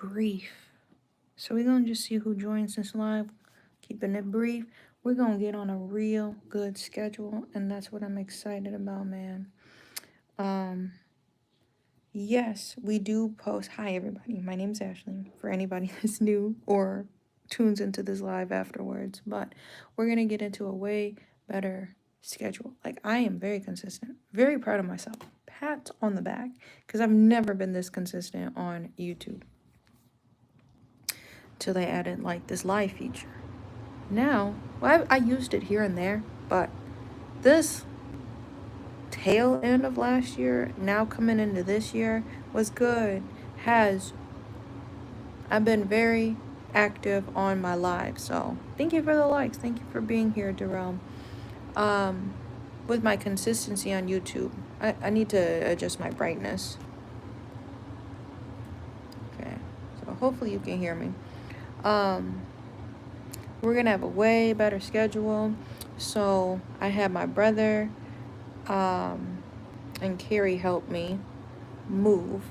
brief. So we're going to just see who joins this live, keeping it brief. We're going to get on a real good schedule, and that's what I'm excited about, man. Um, yes, we do post. Hi, everybody. My name's Ashlee, for anybody that's new or tunes into this live afterwards. But we're going to get into a way better schedule. Like, I am very consistent, very proud of myself. Pat on the back, because I've never been this consistent on YouTube till they added like this live feature. Now, well, I used it here and there, but this tail end of last year, now coming into this year, was good. I've been very active on my live, so thank you for the likes. Thank you for being here, Jerome. With my consistency on YouTube, I need to adjust my brightness. Okay, so hopefully you can hear me. We're gonna have a way better schedule. So I had my brother and Carrie help me move,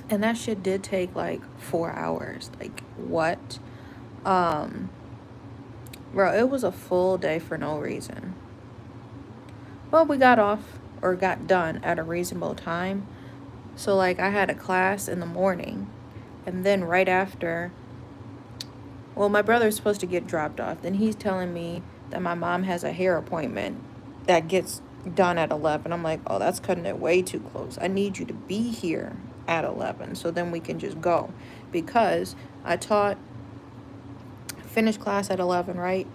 and that shit did take like 4 hours. Like, what? Bro, it was a full day for no reason. Well, we got off or got done at a reasonable time. So like, I had a class in the morning, and then right after, well, my brother's supposed to get dropped off. Then he's telling me that my mom has a hair appointment that gets done at 11. I'm like, oh, that's cutting it way too close. I need you to be here at 11 so then we can just go. Because I finished class at 11, right?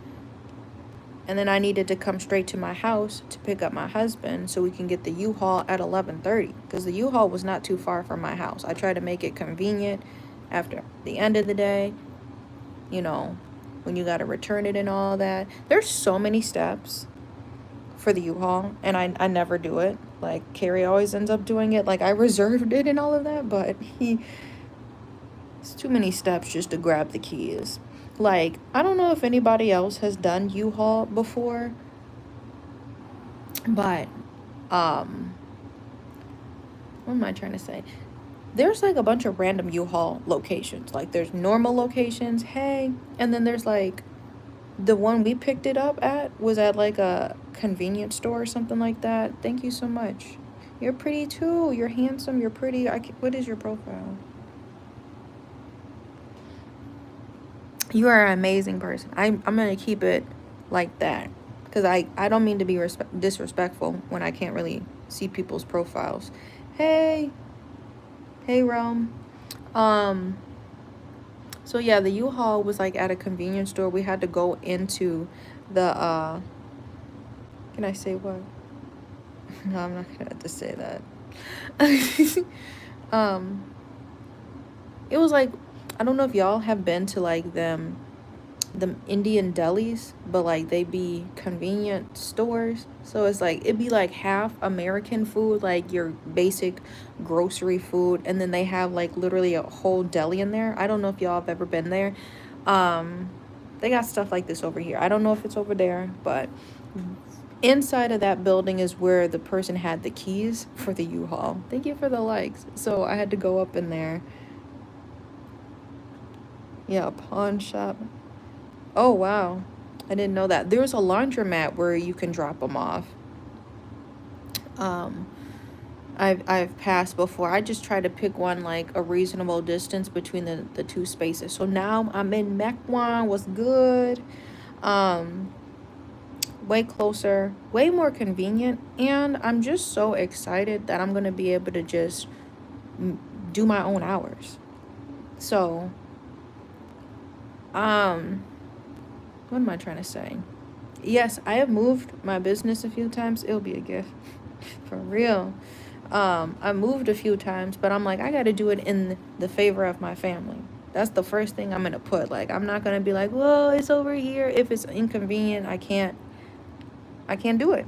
And then I needed to come straight to my house to pick up my husband so we can get the U-Haul at 11:30. Because the U-Haul was not too far from my house. I tried to make it convenient after the end of the day. You know, when you got to return it and all that. There's so many steps for the U-Haul, and I never do it. Like, Carrie always ends up doing it. Like, I reserved it and all of that, but it's too many steps just to grab the keys. Like, I don't know if anybody else has done U-Haul before, but what am I trying to say? There's like a bunch of random U-Haul locations. Like, there's normal locations, hey, and then there's like the one we picked it up at was at like a convenience store or something like that. Thank you so much. You're pretty too. You're handsome. You're pretty. What is your profile? You are an amazing person. I'm gonna keep it like that, because I don't mean to be disrespectful when I can't really see people's profiles. Hey Realm. So yeah, the U-Haul was like at a convenience store. We had to go into the can I say what? No, I'm not gonna have to say that. It was like, I don't know if y'all have been to like the Indian delis, but like they be convenient stores. So it's like, it'd be like half American food, like your basic grocery food, and then they have like literally a whole deli in there. I don't know if y'all have ever been there. They got stuff like this over here. I don't know if it's over there, but inside of that building is where the person had the keys for the U-Haul. Thank you for the likes. So I had to go up in there. Yeah, pawn shop. Oh, wow. I didn't know that. There's a laundromat where you can drop them off. I've passed before. I just try to pick one like a reasonable distance between the two spaces. So now I'm in Mequon. What's good? Way closer, way more convenient, and I'm just so excited that I'm gonna be able to just do my own hours. So what am I trying to say? Yes, I have moved my business a few times. It'll be a gift. For real. I moved a few times, but I'm like, I gotta do it in the favor of my family. That's the first thing I'm gonna put. Like, I'm not gonna be like, well, it's over here. If it's inconvenient, I can't do it.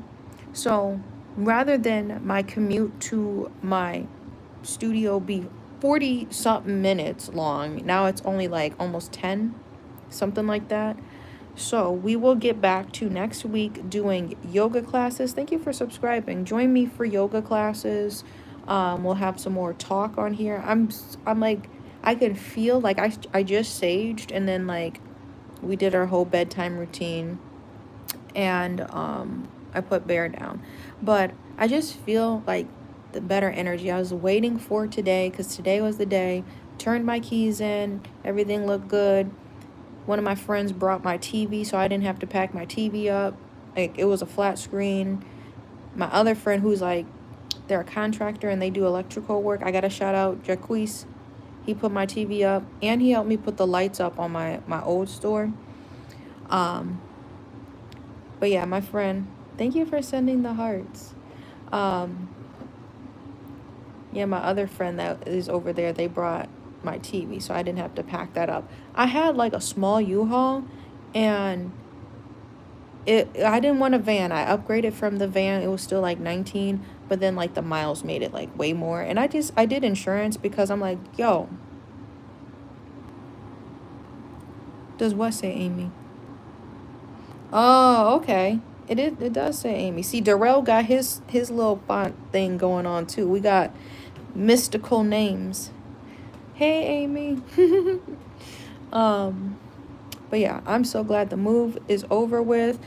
So rather than my commute to my studio be 40 something minutes long, now it's only like almost 10, something like that. So we will get back to next week doing yoga classes. Thank you for subscribing. Join me for yoga classes. We'll have some more talk on here. I'm like, I can feel like I just saged, and then like we did our whole bedtime routine, and I put Bear down. But I just feel like the better energy. I was waiting for today because today was the day. Turned my keys in, everything looked good. One of my friends brought my TV so I didn't have to pack my TV up. Like, it was a flat screen. My other friend, who's like, they're a contractor and they do electrical work. I got to shout out Jaquise. He put my TV up and he helped me put the lights up on my old store. Um, but yeah, my friend, thank you for sending the hearts. Um, yeah, my other friend that is over there, they brought my TV so I didn't have to pack that up. I had like a small U-Haul, and I didn't want a van. I upgraded from the van. It was still like 19, but then like the miles made it like way more. And I did insurance because I'm like, yo, does what say Amy? Oh, okay. It does say Amy. See, Darrell got his little font thing going on too. We got mystical names. Hey, Amy. um but yeah, I'm so glad the move is over with.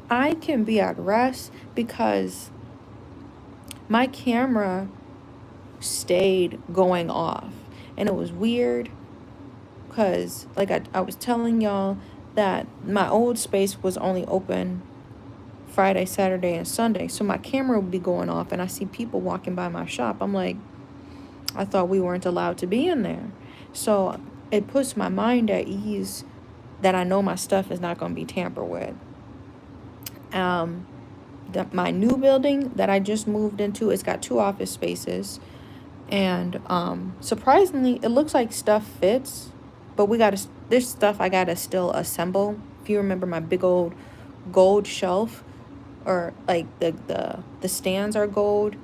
I can be at rest because my camera stayed going off, and it was weird because like I was telling y'all that my old space was only open Friday, Saturday, and Sunday, so my camera would be going off and I see people walking by my shop. I'm like, I thought we weren't allowed to be in there. So it puts my mind at ease that I know my stuff is not going to be tampered with. My new building that I just moved into, it's got 2 office spaces. And surprisingly, it looks like stuff fits, but there's stuff I gotta still assemble. If you remember my big old gold shelf, or like the stands are gold.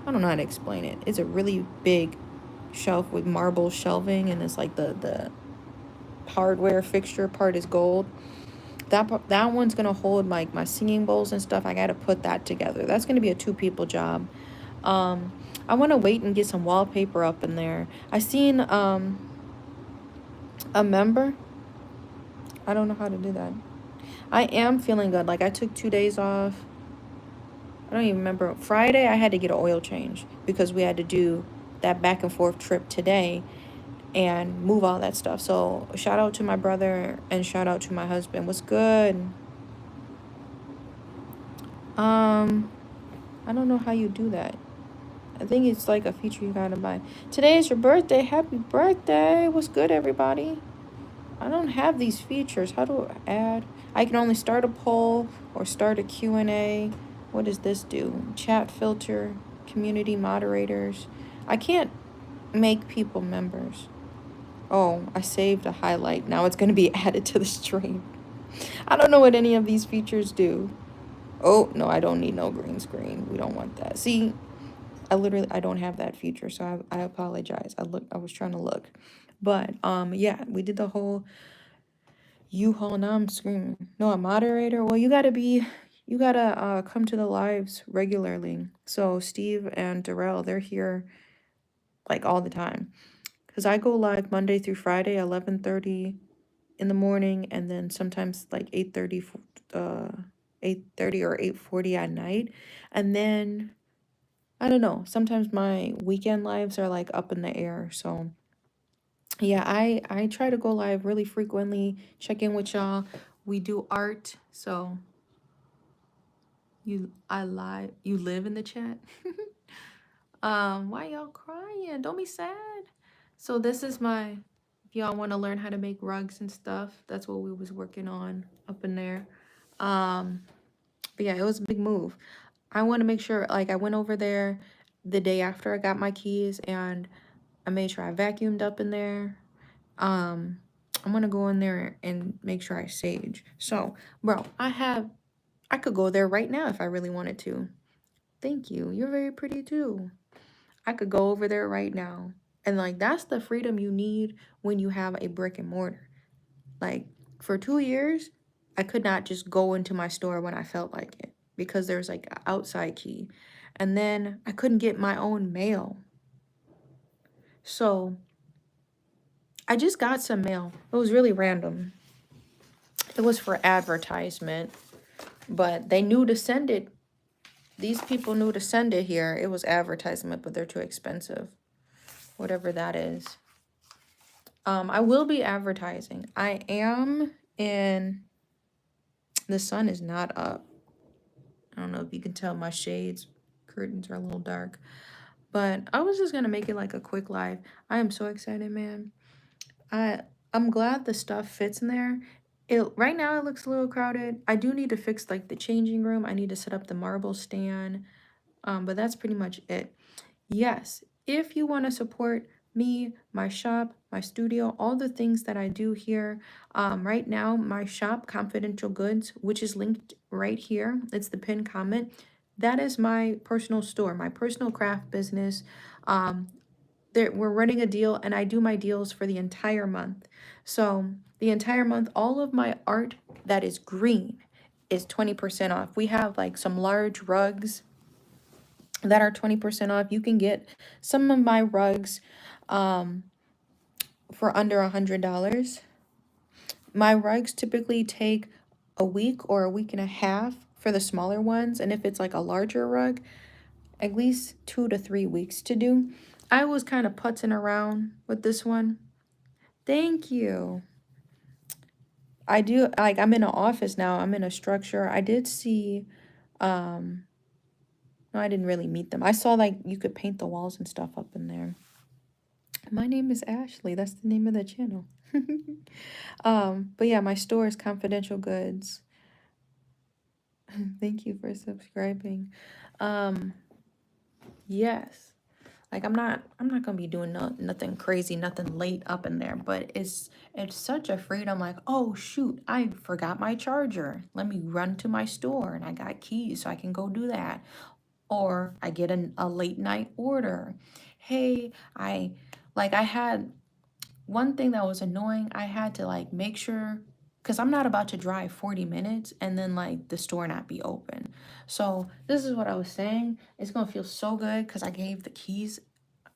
I don't know how to explain it. It's a really big shelf with marble shelving, and it's like the hardware fixture part is gold. That one's gonna hold like my singing bowls and stuff. I gotta put that together. That's gonna be a 2 people job. Um, I want to wait and get some wallpaper up in there. I seen a member. I don't know how to do that. I am feeling good. Like, I took 2 days off. I don't even remember. Friday I had to get an oil change because we had to do that back and forth trip today and move all that stuff. So shout out to my brother and shout out to my husband. What's good? I don't know how you do that. I think it's like a feature you gotta buy. Today is your birthday. Happy birthday. What's good, everybody? I don't have these features. How do I add? I can only start a poll or start a Q&A. What does this do? Chat filter, community moderators. I can't make people members. Oh, I saved a highlight. Now it's going to be added to the stream. I don't know what any of these features do. Oh, no, I don't need no green screen. We don't want that. See, I don't have that feature, so I apologize. I was trying to look. But yeah, we did the whole U-Haul. Now I'm screaming. No, a moderator. Well, you gotta come to the lives regularly. So Steve and Darrell, they're here like all the time. Cause I go live Monday through Friday, 11:30 in the morning, and then sometimes like 8:30 or 8:40 at night. And then I don't know, sometimes my weekend lives are like up in the air. So yeah, I try to go live really frequently, check in with y'all. We do art, so you live in the chat. Why y'all crying? Don't be sad. So this is if y'all want to learn how to make rugs and stuff, that's what we was working on up in there. Um, but yeah, it was a big move. I want to make sure, like, I went over there the day after I got my keys, and I made sure I vacuumed up in there. I'm gonna go in there and make sure I sage. So, bro, I could go there right now if I really wanted to. Thank you. You're very pretty too. I could go over there right now. And like, that's the freedom you need when you have a brick and mortar. Like, for 2 years, I could not just go into my store when I felt like it because there's like an outside key. And then I couldn't get my own mail. So I just got some mail. It was really random. It was for advertisement, but they knew to send it. These people knew to send it here. It was advertisement, but they're too expensive. Whatever that is. I will be advertising. I am in... The sun is not up. I don't know if you can tell my shades. Curtains are a little dark. But I was just going to make it like a quick live. I am so excited, man. I'm glad the stuff fits in there. Right now it looks a little crowded. I do need to fix like the changing room. I need to set up the marble stand. But that's pretty much it. Yes, if you want to support me, my shop, my studio, all the things that I do here, right now, my shop, Confidential Goods, which is linked right here, it's the pinned comment. That is my personal store, my personal craft business. We're running a deal, and I do my deals for the entire month. So the entire month, all of my art that is green is 20% off. We have like some large rugs that are 20% off. You can get some of my rugs for under $100. My rugs typically take a week or a week and a half for the smaller ones. And if it's like a larger rug, at least 2 to 3 weeks to do. I was kind of putzing around with this one. Thank you. I do, like, I'm in an office now. I'm in a structure. I did see, no, I didn't really meet them. I saw like you could paint the walls and stuff up in there. My name is Ashlee. That's the name of the channel. But yeah, my store is Confidential Goods. Thank you for subscribing. Yes. Like I'm not gonna be doing nothing crazy, nothing late up in there, but it's such a freedom. Like, oh shoot, I forgot my charger. Let me run to my store and I got keys so I can go do that. Or I get a late night order. Hey, I had one thing that was annoying. I had to like make sure, because I'm not about to drive 40 minutes and then like the store not be open. So this is what I was saying. It's gonna feel so good because I gave the keys.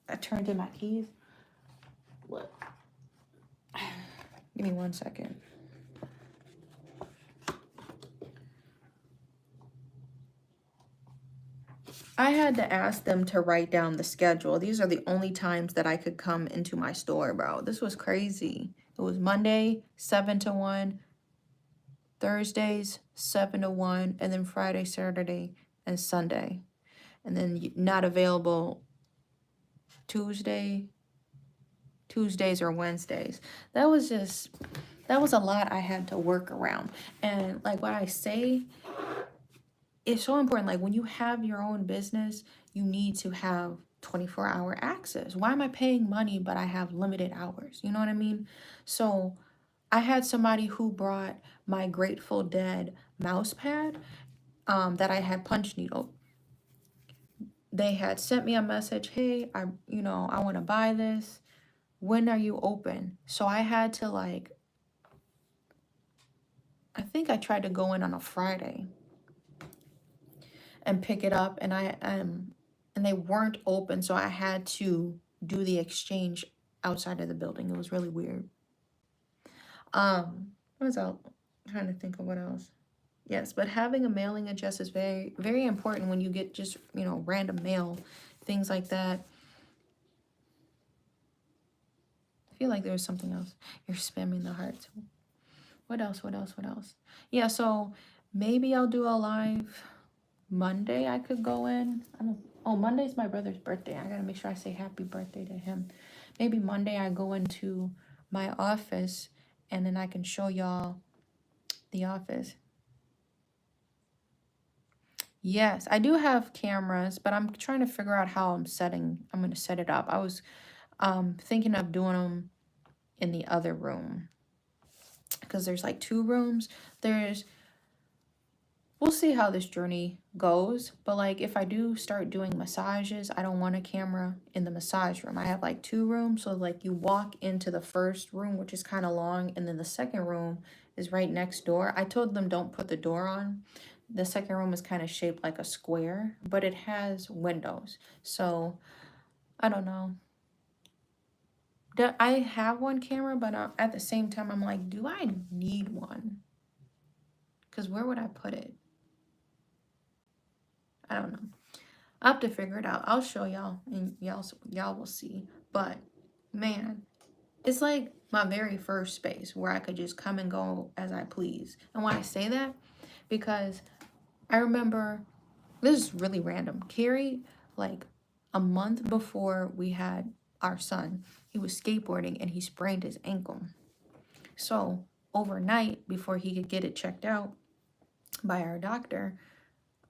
I turned in my keys. Look. Give me 1 second. I had to ask them to write down the schedule. These are the only times that I could come into my store, bro. This was crazy. It was Monday, 7 to 1, Thursdays, 7 to 1, and then Friday, Saturday, and Sunday. And then not available Tuesdays or Wednesdays. That was a lot I had to work around. And like what I say, it's so important. Like when you have your own business, you need to have 24-hour access. Why am I paying money but I have limited hours? You know what I mean? So I had somebody who brought my Grateful Dead mouse pad that I had punch needle. They had sent me a message, hey, I want to buy this. When are you open? So I had to I think I tried to go in on a Friday and pick it up, and and they weren't open, so I had to do the exchange outside of the building. It was really weird. What was I trying to think of what else? Yes, but having a mailing address is very, very important when you get just, random mail, things like that. I feel like there was something else. You're spamming the hearts. What else? Yeah, so maybe I'll do a live Monday. I could go in. Oh, Monday's my brother's birthday. I gotta make sure I say happy birthday to him. Maybe Monday I go into my office and then I can show y'all the office. Yes, I do have cameras, but I'm trying to figure out how I'm going to set it up. I was thinking of doing them in the other room because there's like 2 rooms. We'll see how this journey goes, but like if I do start doing massages, I don't want a camera in the massage room. I have like 2 rooms, so like you walk into the first room, which is kind of long, and then the second room is right next door. I told them don't put the door on. The second room is kind of shaped like a square, but it has windows. So I don't know. I have one camera, but at the same time, I'm like, do I need one? Because where would I put it? I don't know. I'll have to figure it out. I'll show y'all, and y'all will see. But man, it's like my very first space where I could just come and go as I please. And why I say that, because I remember, this is really random. Carrie, like a month before we had our son, he was skateboarding and he sprained his ankle. So overnight, before he could get it checked out by our doctor,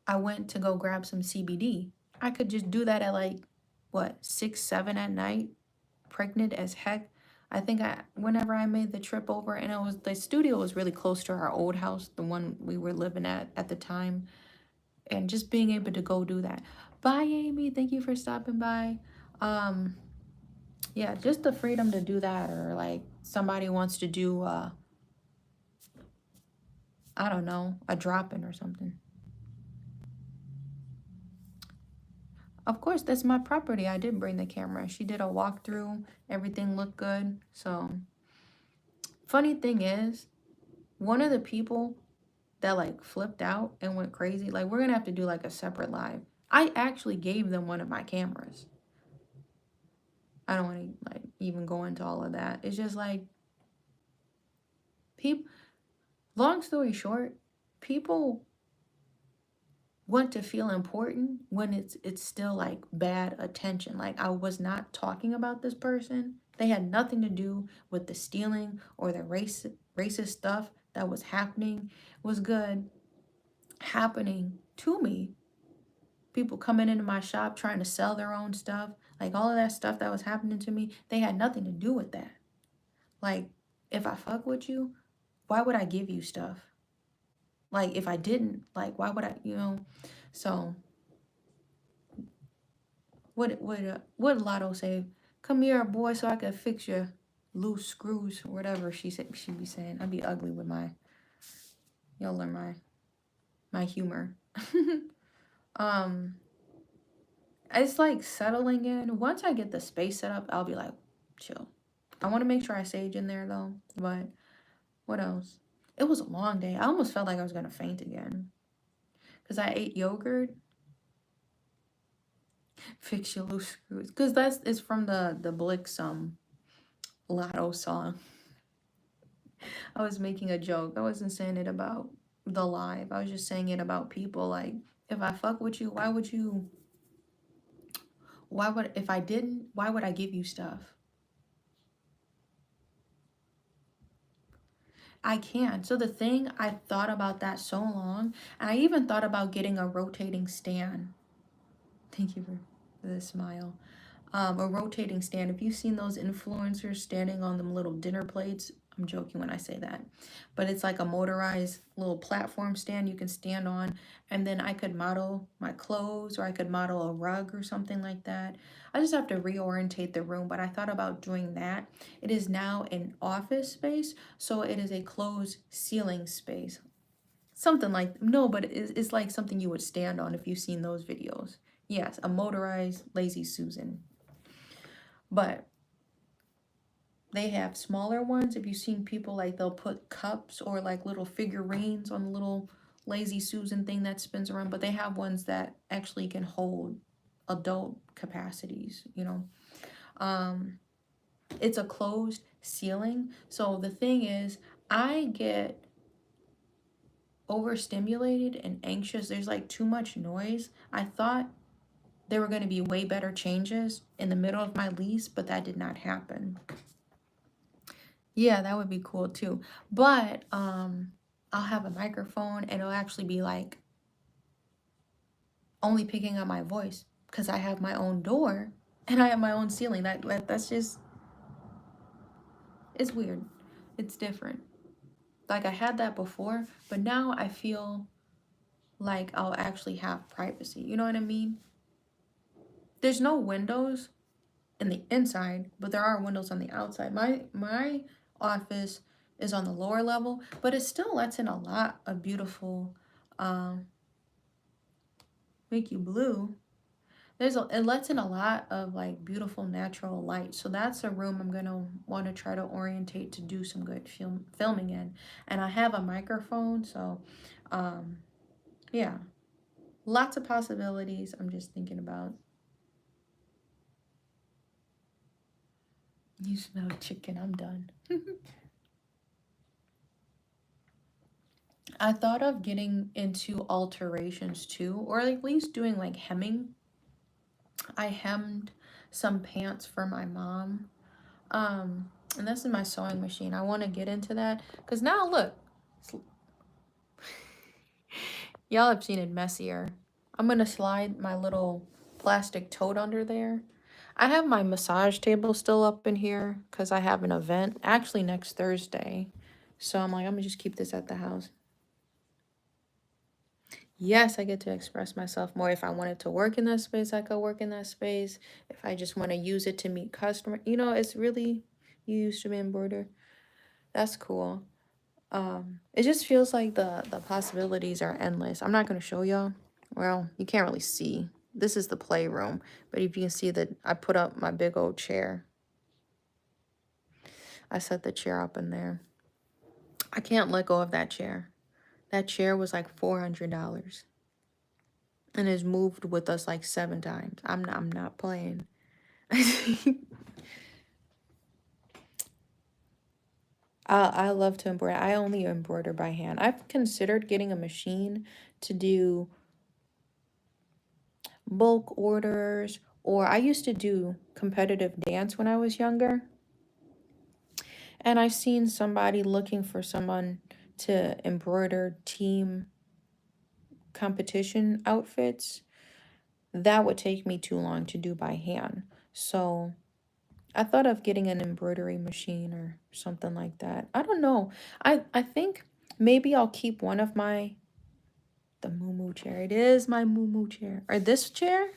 I went to go grab some CBD. I could just do that at like, what, 6, 7 at night, pregnant as heck. I think whenever I made the trip over, and the studio was really close to our old house, the one we were living at the time, and just being able to go do that. Bye, Amy. Thank you for stopping by. Yeah, just the freedom to do that, or like somebody wants to do, I don't know, a drop-in or something. Of course, that's my property. I did bring the camera. She did a walkthrough. Everything looked good. So, funny thing is, one of the people that like flipped out and went crazy, like we're gonna have to do like a separate live. I actually gave them one of my cameras. I don't want to like even go into all of that. It's just like people. Long story short, people want to feel important when it's still like bad attention. Like I was not talking about this person. They had nothing to do with the stealing or the racist stuff that was happening. Was good happening to me. People coming into my shop trying to sell their own stuff, like all of that stuff that was happening to me, they had nothing to do with that. Like if I fuck with you, why would I give you stuff? Like if I didn't, like why would I? So what Lotto say? Come here, boy, so I can fix your loose screws or whatever she be saying. I'd be ugly with y'all learn my humor. um it's like settling in. Once I get the space set up, I'll be like, chill. I want to make sure I sage in there though. But what else? It was a long day. I almost felt like I was gonna faint again. Cause I ate yogurt. Fix your loose screws. Cause it's from the Blix Lotto song. I was making a joke. I wasn't saying it about the live. I was just saying it about people. Like, if I fuck with you, if I didn't, why would I give you stuff? I can. So the thing, I thought about that so long, and I even thought about getting a rotating stand. Thank you for the smile. A rotating stand. If you've seen those influencers standing on them little dinner plates, I'm joking when I say that, but it's like a motorized little platform stand you can stand on, and then I could model my clothes, or I could model a rug or something like that. I just have to reorientate the room, but I thought about doing that. It is now an office space, so it is a closed ceiling space. Something like, no, but it's like something you would stand on if you've seen those videos. Yes, a motorized Lazy Susan. But they have smaller ones. If you've seen people, like they'll put cups or like little figurines on the little Lazy Susan thing that spins around, but they have ones that actually can hold adult capacities. It's a closed ceiling. So the thing is, I get overstimulated and anxious. There's like too much noise. I thought there were going to be way better changes in the middle of my lease, but that did not happen. Yeah, that would be cool too. But I'll have a microphone and it'll actually be like only picking up my voice because I have my own door and I have my own ceiling. That's just, it's weird. It's different. Like I had that before, but now I feel like I'll actually have privacy. You know what I mean? There's no windows in the inside, but there are windows on the outside. My office is on the lower level, but it still lets in a lot of beautiful make you blue. it lets in a lot of like beautiful natural light. So that's a room I'm gonna want to try to orientate to do some good filming in. And I have a microphone, so um yeah, lots of possibilities I'm just thinking about. You smell chicken, I'm done. I thought of getting into alterations too, or at least doing like hemming. I hemmed some pants for my mom. And this is my sewing machine. I want to get into that because now look, y'all have seen it messier. I'm gonna slide my little plastic tote under there. I have my massage table still up in here because I have an event actually next Thursday. So I'm like, I'm gonna just keep this at the house. Yes, I get to express myself more. If I wanted to work in that space, I could work in that space. If I just want to use it to meet customers, it's really you used to be embroider. That's cool. It just feels like the possibilities are endless. I'm not gonna show y'all. Well, you can't really see. This is the playroom, but if you can see that I put up my big old chair. I set the chair up in there. I can't let go of that chair. That chair was like $400 and has moved with us like 7 times. I'm not playing. I love to embroider. I only embroider by hand. I've considered getting a machine to do bulk orders, or I used to do competitive dance when I was younger. And I've seen somebody looking for someone to embroider team competition outfits. That would take me too long to do by hand. So I thought of getting an embroidery machine or something like that. I don't know. I think maybe I'll keep one of the moo chair. It is my moo chair. Or this chair,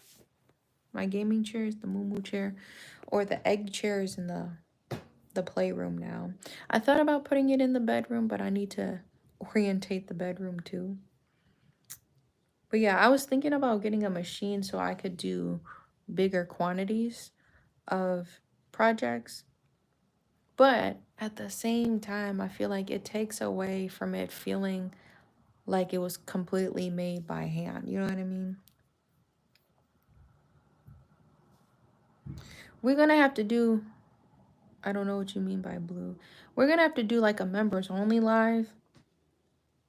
my gaming chair is the moo chair. Or the egg chair is in the playroom now. I thought about putting it in the bedroom, but I need to orientate the bedroom too. But yeah, I was thinking about getting a machine so I could do bigger quantities of projects. But at the same time, I feel like it takes away from it feeling like it was completely made by hand. You know what I mean? We're gonna have to do, I don't know what you mean by blue. We're gonna have to do like a members only live.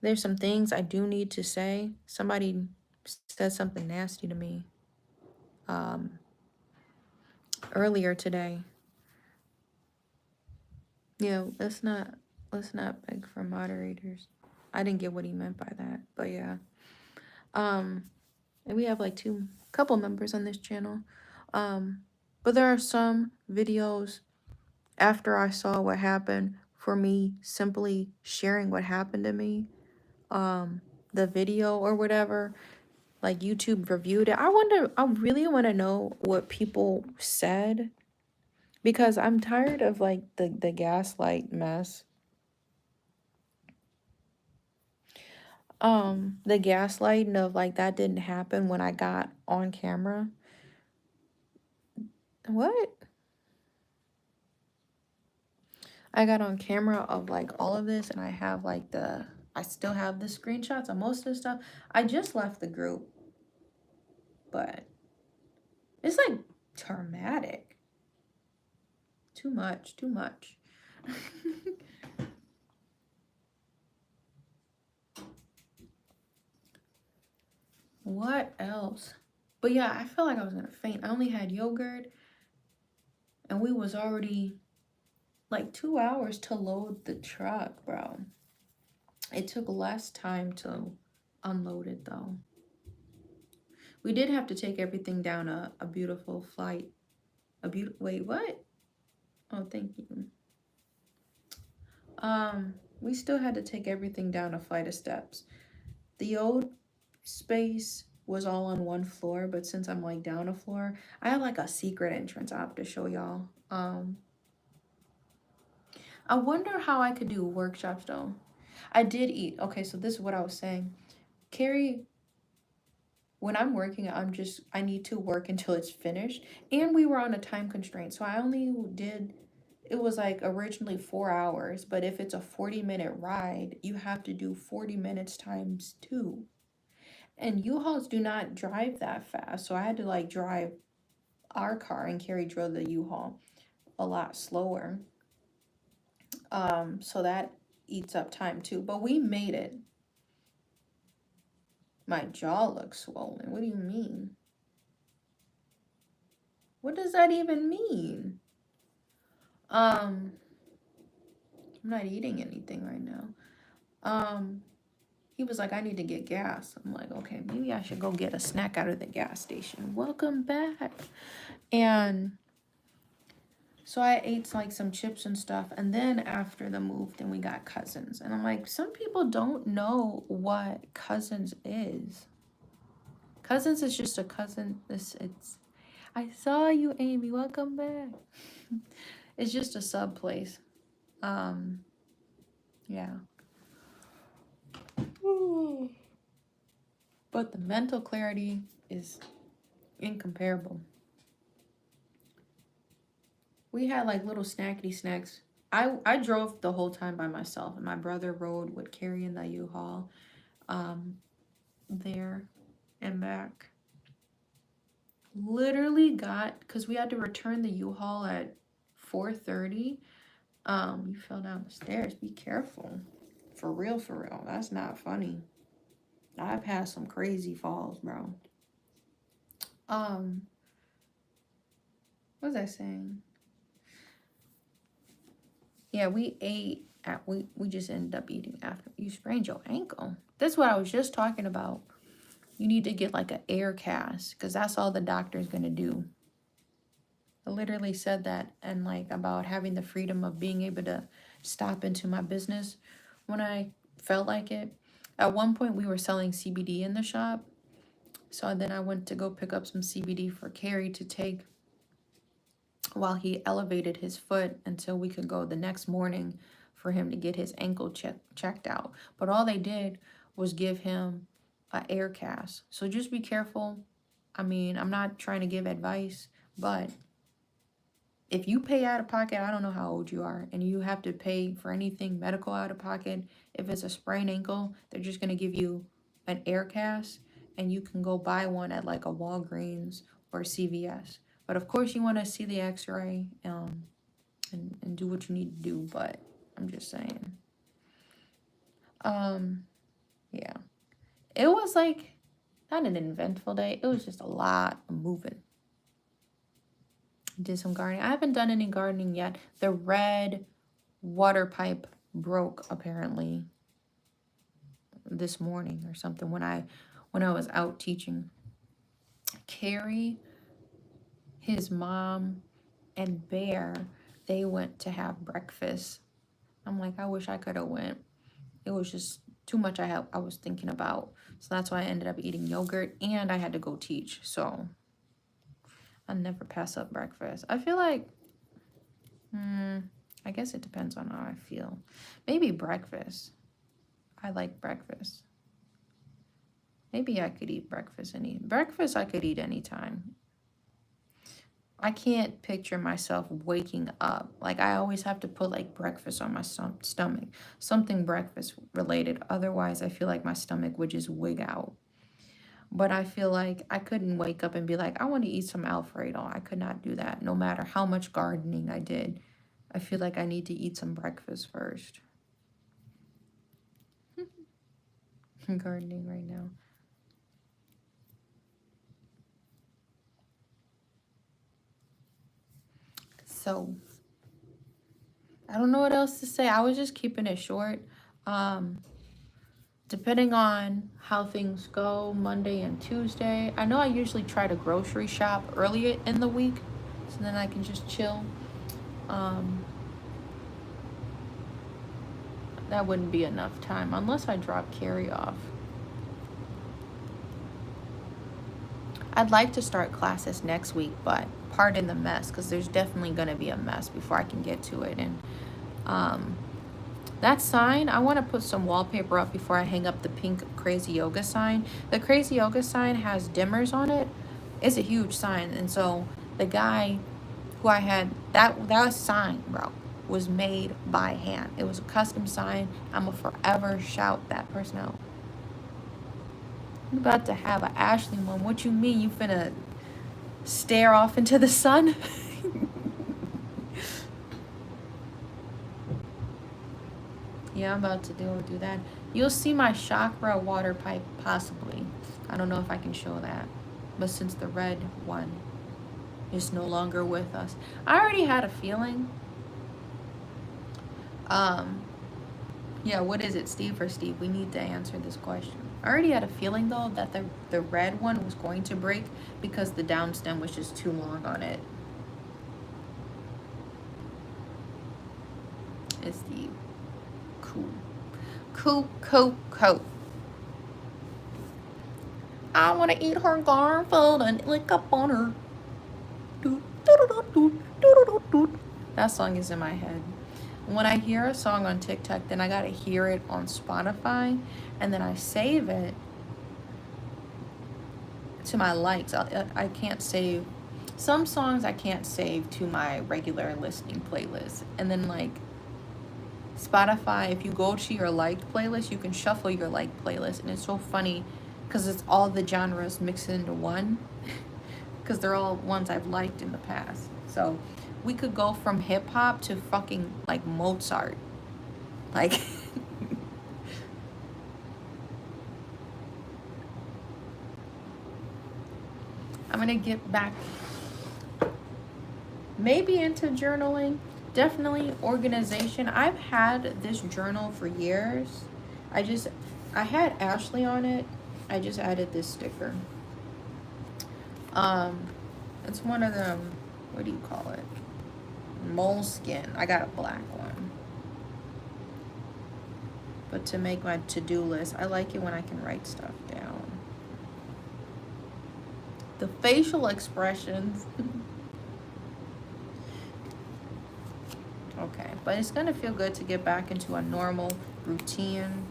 There's some things I do need to say. Somebody said something nasty to me um, earlier today. Yeah, let's not beg for moderators. I didn't get what he meant by that, but yeah. Um, and we have like couple members on this channel. Um, but there are some videos after I saw what happened for me simply sharing what happened to me. The video or whatever, like YouTube reviewed it. I really want to know what people said because I'm tired of like the gaslight mess. The gaslighting of like that didn't happen when I got on camera. What? I got on camera of like all of this and I have like I still have the screenshots of most of the stuff. I just left the group, but it's like traumatic. Too much, too much. What else? But yeah, I felt like I was gonna faint. I only had yogurt and we was already like 2 hours to load the truck, bro. It took less time to unload it though. We did have to take everything down a beautiful flight. Wait, what? Oh, thank you. We still had to take everything down a flight of steps. The old space was all on one floor, but since I'm like down a floor, I have like a secret entrance I have to show y'all. I wonder how I could do workshops though. I did eat. Okay, so this is what I was saying. Carrie when I'm working, I need to work until it's finished. And we were on a time constraint. So I only did, it was like originally 4 hours. But if it's a 40-minute ride, you have to do 40 minutes times two. And U-Hauls do not drive that fast. So I had to like drive our car and Carrie drove the U-Haul a lot slower. So that eats up time too. But we made it. My jaw looks swollen. What do you mean? What does that even mean? I'm not eating anything right now. He was like, I need to get gas. I'm like, okay, maybe I should go get a snack out of the gas station. Welcome back. And so I ate like some chips and stuff. And then after the move, then we got cousins. And I'm like, some people don't know what cousins is. Cousins is just a cousin. It's I saw you, Amy. Welcome back. It's just a sub place. Yeah. But the mental clarity is incomparable. We had like little snackety snacks. I drove the whole time by myself, and my brother rode with Carrie in the U-Haul there and back. Literally got, because we had to return the U-Haul at 4:30. You fell down the stairs. Be careful. For real, for real. That's not funny. I've had some crazy falls, bro. What was I saying? Yeah, we ate we just ended up eating after. You sprained your ankle. That's what I was just talking about. You need to get like an air cast, because that's all the doctor's gonna do. I literally said that, and like about having the freedom of being able to stop into my business when I felt like it. At one point we were selling CBD in the shop. So then I went to go pick up some CBD for Carrie to take while he elevated his foot until we could go the next morning for him to get his ankle checked out. But all they did was give him an air cast. So just be careful. I mean, I'm not trying to give advice, but if you pay out of pocket, I don't know how old you are, and you have to pay for anything medical out of pocket, if it's a sprained ankle, they're just going to give you an air cast, and you can go buy one at like a Walgreens or CVS. But of course, you want to see the x-ray and do what you need to do, but I'm just saying. Yeah. It was like, not an eventful day. It was just a lot of moving. Did some gardening. I haven't done any gardening yet. The red water pipe broke apparently this morning or something when I was out teaching. Carrie, his mom, and Bear, they went to have breakfast. I'm like, I wish I could have went. It was just too much I was thinking about. So that's why I ended up eating yogurt, and I had to go teach. So I'll never pass up breakfast. I feel like, I guess it depends on how I feel. Maybe breakfast. I like breakfast. Maybe I could eat breakfast breakfast I could eat anytime. I can't picture myself waking up. Like, I always have to put like breakfast on my stomach. Something breakfast related. Otherwise, I feel like my stomach would just wig out. But I feel like I couldn't wake up and be like, I want to eat some Alfredo. I could not do that, no matter how much gardening I did. I feel like I need to eat some breakfast first. I'm gardening right now. So, I don't know what else to say. I was just keeping it short. Depending on how things go Monday and Tuesday. I know I usually try to grocery shop early in the week, so then I can just chill. That wouldn't be enough time unless I drop Carrie off. I'd like to start classes next week, but pardon the mess, because there's definitely going to be a mess before I can get to it. And That sign, I want to put some wallpaper up before I hang up the pink Crazy Yoga sign. The Crazy Yoga sign has dimmers on it. It's a huge sign. And so the guy who I had, that sign, bro, was made by hand. It was a custom sign. I'm going to forever shout that person out. I'm about to have an Ashlee one. What you mean? You finna stare off into the sun? Yeah, I'm about to do that. You'll see my chakra water pipe, possibly. I don't know if I can show that. But since the red one is no longer with us. I already had a feeling. Yeah, what is it, Steve or Steve? We need to answer this question. I already had a feeling, though, that the red one was going to break because the down stem was just too long on it. It's Steve. Cool. I want to eat her Garfield and lick up on her. That song is in my head. When I hear a song on TikTok, then I gotta hear it on Spotify, and then I save it to my likes. I can't save some songs. I can't save to my regular listening playlist, and then like Spotify, if you go to your liked playlist, you can shuffle your liked playlist, and it's so funny because it's all the genres mixed into one because they're all ones I've liked in the past. So we could go from hip-hop to fucking like Mozart, like I'm gonna get back maybe into journaling. Definitely organization. I've had this journal for years. I had Ashlee on it. I just added this sticker. It's one of them, what do you call it? Moleskin. I got a black one. But to make my to-do list, I like it when I can write stuff down. The facial expressions. Okay, but it's gonna feel good to get back into a normal routine.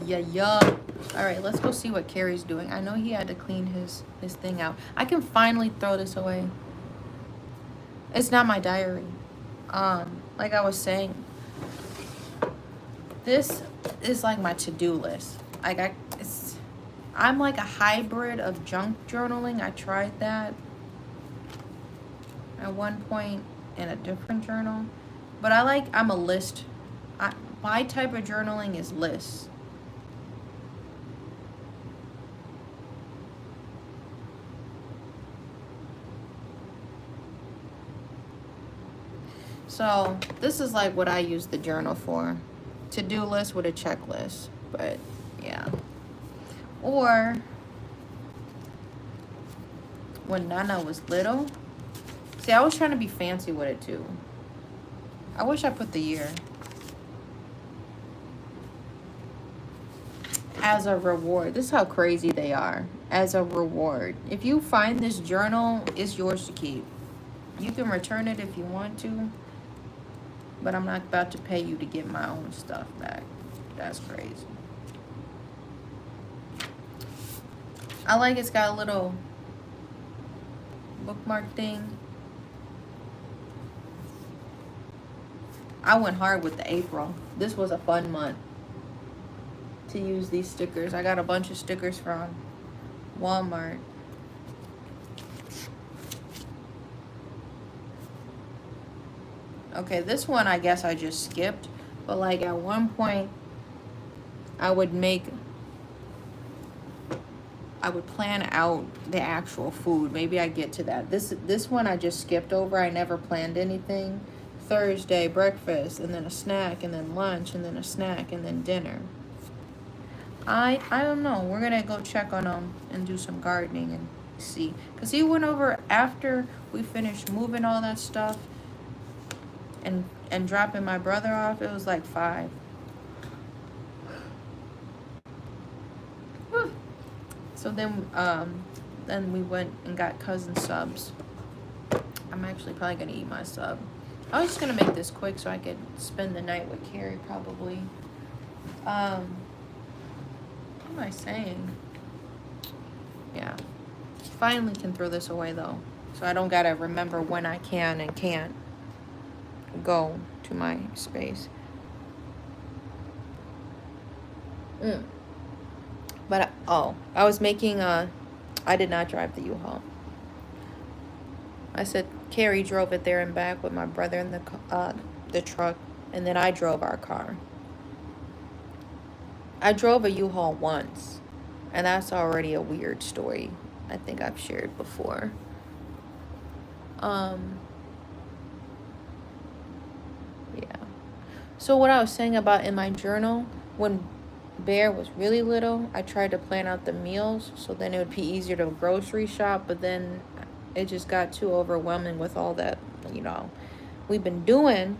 Yeah. All right, let's go see what Carrie's doing. I know he had to clean his thing out. I can finally throw this away. It's not my diary. Like I was saying, this is like my to-do list. Like I'm like a hybrid of junk journaling. I tried that at one point in a different journal, but I'm a list. My type of journaling is lists. So this is like what I use the journal for. To-do list with a checklist, but yeah. Or when Nana was little, see, I was trying to be fancy with it too. I wish I put the year. As a reward. This is how crazy they are. As a reward. If you find this journal, it's yours to keep. You can return it if you want to, but I'm not about to pay you to get my own stuff back. That's crazy. I like it's got a little bookmark thing. I went hard with the April. This was a fun month to use these stickers. I got a bunch of stickers from Walmart. Okay, this one I guess I just skipped, but like at one point I would plan out the actual food. Maybe I get to that. This one I just skipped over. I never planned anything. Thursday, breakfast, and then a snack, and then lunch, and then a snack, and then dinner. I don't know. We're gonna go check on him and do some gardening and see. Cause he went over after we finished moving all that stuff and dropping my brother off. It was like 5. So then we went and got cousin subs. I'm actually probably gonna eat my sub. I was just gonna make this quick so I could spend the night with Carrie probably. What am I saying? Yeah. Finally can throw this away though. So I don't gotta remember when I can and can't go to my space. But I was making I did not drive the U-Haul. I said Carrie drove it there and back with my brother in the truck, and then I drove our car. I drove a U-Haul once, and that's already a weird story. I think I've shared before. Yeah. So what I was saying about in my journal, when Bear was really little, I tried to plan out the meals so then it would be easier to grocery shop, but then it just got too overwhelming with all that, we've been doing.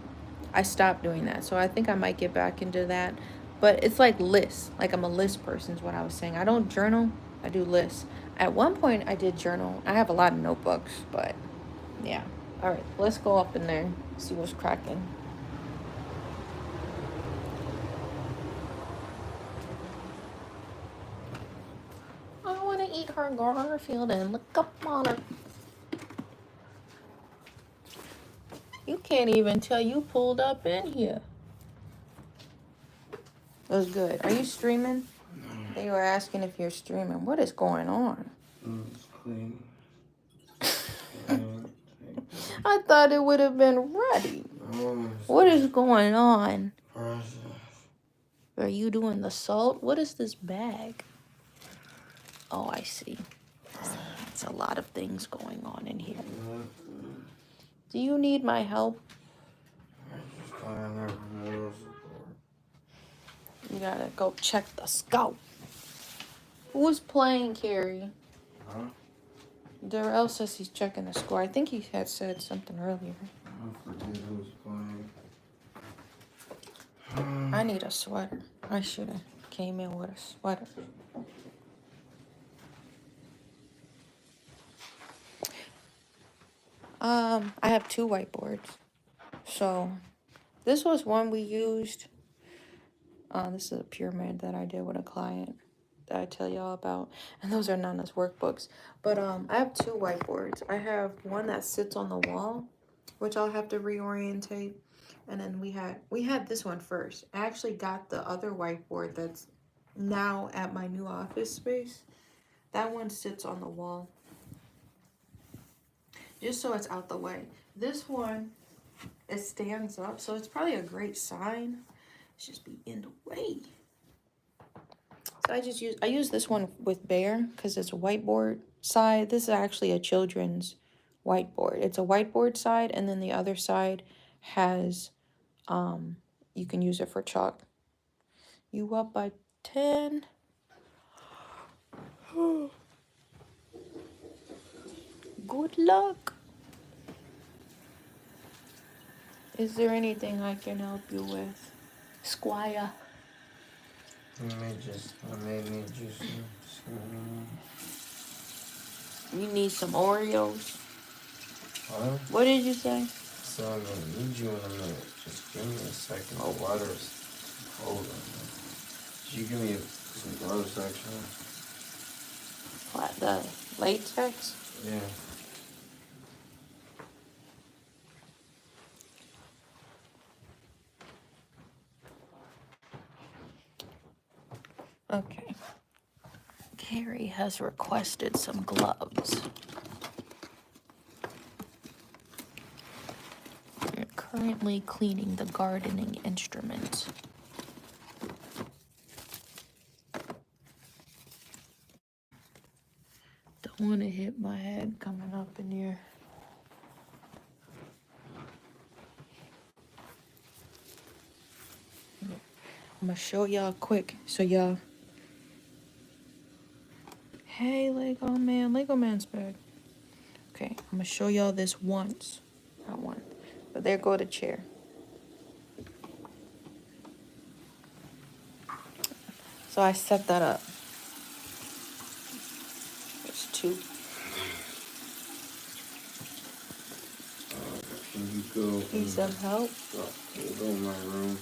I stopped doing that. So I think I might get back into that. But it's like lists. Like I'm a list person is what I was saying. I don't journal. I do lists. At one point I did journal. I have a lot of notebooks, but yeah. All right, let's go up in there, see what's cracking. I want to eat her Garfield and look up on her. You can't even tell you pulled up in here. It was good. Are you streaming? No. They were asking if you're streaming. What is going on? It's clean. I thought it would have been ready. What is going on? Are you doing the salt? What is this bag? Oh, I see. It's a lot of things going on in here. Do you need my help? You gotta go check the scout. Who's playing, Carrie? Huh? Darrell says he's checking the score. I think he had said something earlier. I forget who's playing. I need a sweater. I should have came in with a sweater. I have 2 whiteboards. So this was one we used. This is a pyramid that I did with a client that I tell y'all about. And those are known as workbooks. But I have 2 whiteboards. I have one that sits on the wall, which I'll have to reorientate. And then we had this one first. I actually got the other whiteboard that's now at my new office space. That one sits on the wall, just so it's out the way. This one, it stands up, so it's probably a great sign. It's just be in the way. So I use this one with Bear because it's a whiteboard side. This is actually a children's whiteboard. It's a whiteboard side, and then the other side has you can use it for chalk. You up by 10? Good luck. Is there anything I can help you with, Squire? I may need you some. You need some Oreos? Huh? What did you say? So I'm gonna need you in a minute. Just give me a second. Oh, water's cold. Did you give me some gloves, actually? What, the latex? Yeah. Okay. Carrie has requested some gloves. We're currently cleaning the gardening instruments. Don't want to hit my head coming up in here. I'm gonna show y'all quick so y'all. Hey, Lego Man. Lego Man's back. Okay, I'm gonna show y'all this once. Not one. But there go the chair. So I set that up. There's 2. Can you go Need some help? we'll go in my room.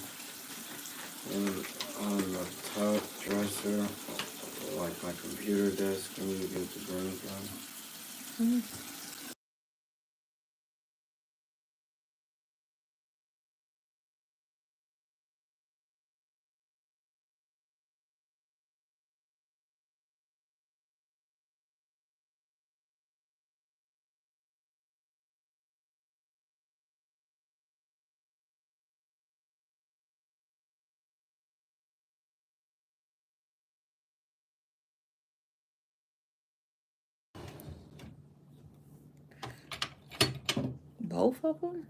And on the top dresser, like my computer desk, and you get the drink on. Mm. Both of them?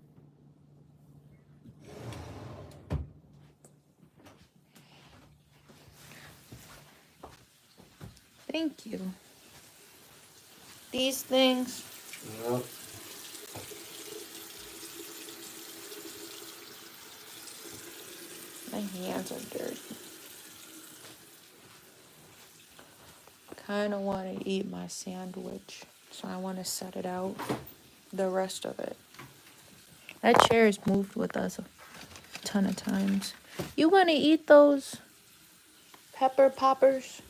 Thank you. These things. Yep. My hands are dirty. Kind of want to eat my sandwich, so I want to set it out, the rest of it. That chair has moved with us a ton of times. You want to eat those pepper poppers?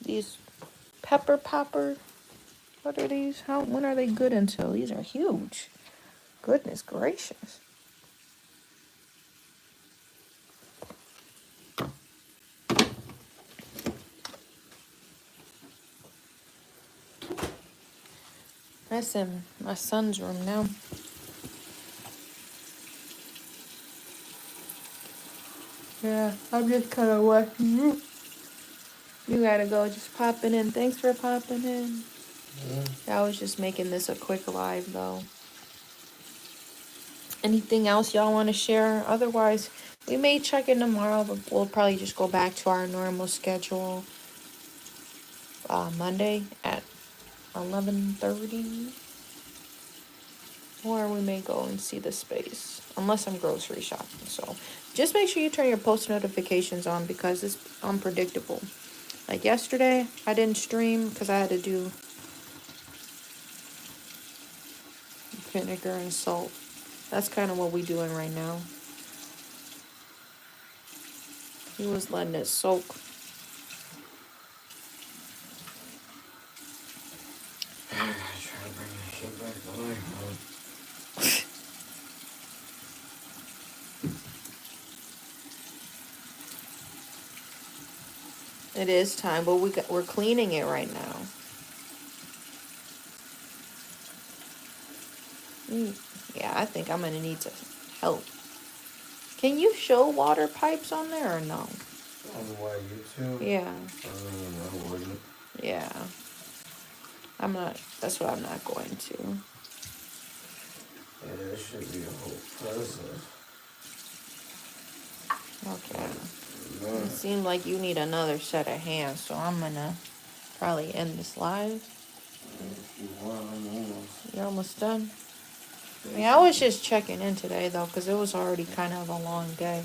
These pepper popper. What are these? When are they good until? These are huge. Goodness gracious. That's in my son's room now. Yeah, I'm just kind of watching you. You gotta go, just popping in. Thanks for popping in. I was just making this a quick live though. Anything else y'all want to share? Otherwise, we may check in tomorrow, but we'll probably just go back to our normal schedule. Monday at 11:30. Or we may go and see the space. Unless I'm grocery shopping. So just make sure you turn your post notifications on because it's unpredictable. Like yesterday, I didn't stream because I had to do vinegar and salt. That's kind of what we're doing right now. He was letting it soak. I gotta try to bring that shit back to life, It is time, but we're cleaning it right now. Yeah, I think I'm gonna need to help. Can you show water pipes on there or no? On what, YouTube? Yeah. I wouldn't. Yeah. I'm not. That's what I'm not going to. Yeah, that should be a whole process. Okay. No. It seemed like you need another set of hands, so I'm gonna probably end this live. If you want, I'm almost. You're almost done. Yeah, I was just checking in today though, because it was already kind of a long day.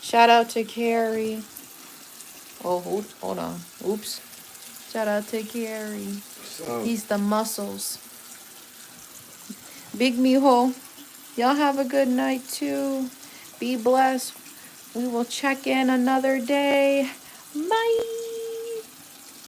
Shout out to Carrie. Oh, hold on. Oops. Shout out to Carrie. So, He's the muscles. Big Mijo. Y'all have a good night too. Be blessed. We will check in another day. Bye.